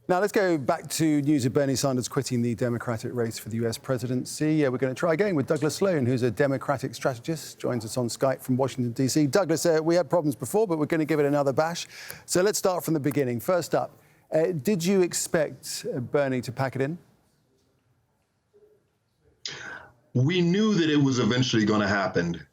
Now, let's go back to news of Bernie Sanders quitting the Democratic race for the US presidency. We're going to try again with Douglas Sloan, who's a Democratic strategist, joins us on Skype from Washington, D.C. Douglas, we had problems before, but we're going to give it another bash. So let's start from the beginning. First up, did you expect Bernie to pack it in? We knew that it was eventually going to happen.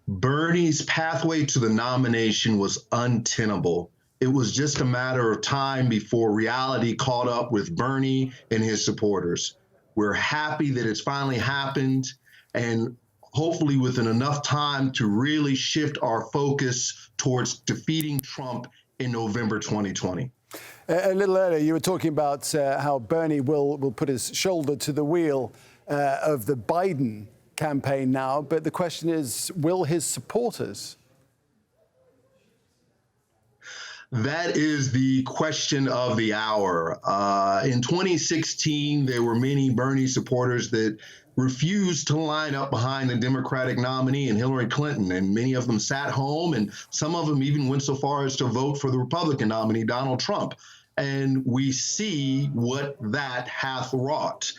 Bernie's pathway to the nomination was untenable. It was just a matter of time before reality caught up with Bernie and his supporters. We're happy that it's finally happened, and hopefully within enough time to really shift our focus towards defeating Trump in November 2020. A little earlier, you were talking about how Bernie will put his shoulder to the wheel of the Biden campaign now, but the question is, will his supporters? That is the question of the hour. In 2016, there were many Bernie supporters that refused to line up behind the Democratic nominee and Hillary Clinton, and many of them sat home, and some of them even went so far as to vote for the Republican nominee, Donald Trump. And we see what that hath wrought.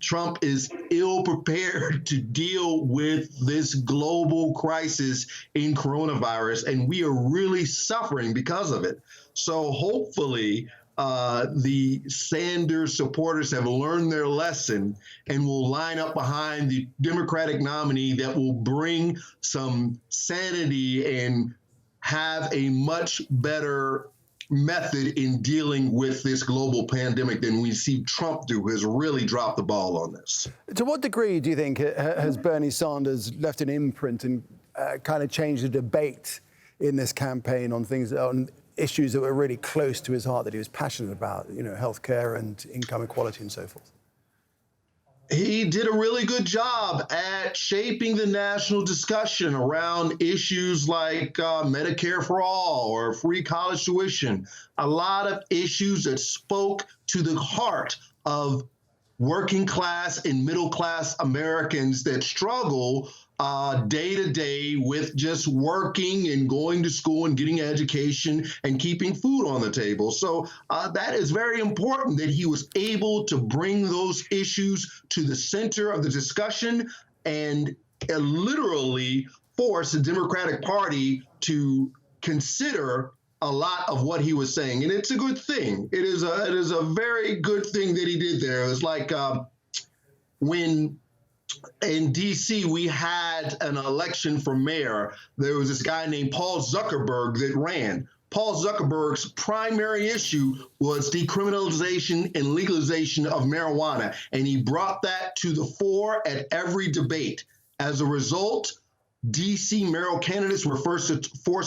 Trump is ill-prepared to deal with this global crisis in coronavirus, and we are really suffering because of it. So hopefully the Sanders supporters have learned their lesson and will line up behind the Democratic nominee that will bring some sanity and have a much better method in dealing with this global pandemic than we see Trump do, has really dropped the ball on this. To what degree do you think has Bernie Sanders left an imprint and kind of changed the debate in this campaign on issues that were really close to his heart, that he was passionate about, you know, healthcare and income equality and so forth? He did a really good job at shaping the national discussion around issues like Medicare for all or free college tuition, a lot of issues that spoke to the heart of working class and middle class Americans that struggle day to day with just working and going to school and getting education and keeping food on the table. So that is very important that he was able to bring those issues to the center of the discussion and literally force the Democratic Party to consider a lot of what he was saying. And it's a good thing. It is a very good thing that he did there. It was like when in D.C., we had an election for mayor. There was this guy named Paul Zuckerberg that ran. Paul Zuckerberg's primary issue was decriminalization and legalization of marijuana, and he brought that to the fore at every debate. As a result, D.C. mayoral candidates were forced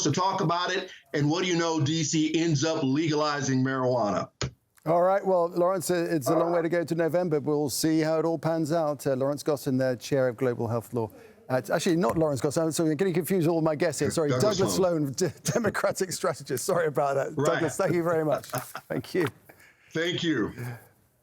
to talk about it, and what do you know, D.C. ends up legalizing marijuana. All right. Well, Lawrence, it's a long way to go to November. We'll see how it all pans out. Lawrence Gosson, the chair of global health law. Actually, not Lawrence Gosson. So I'm getting confused with all my guests here. Sorry, Douglas Sloan, Democratic strategist. Sorry about that. Right. Douglas, thank you very much. Thank you. Thank you.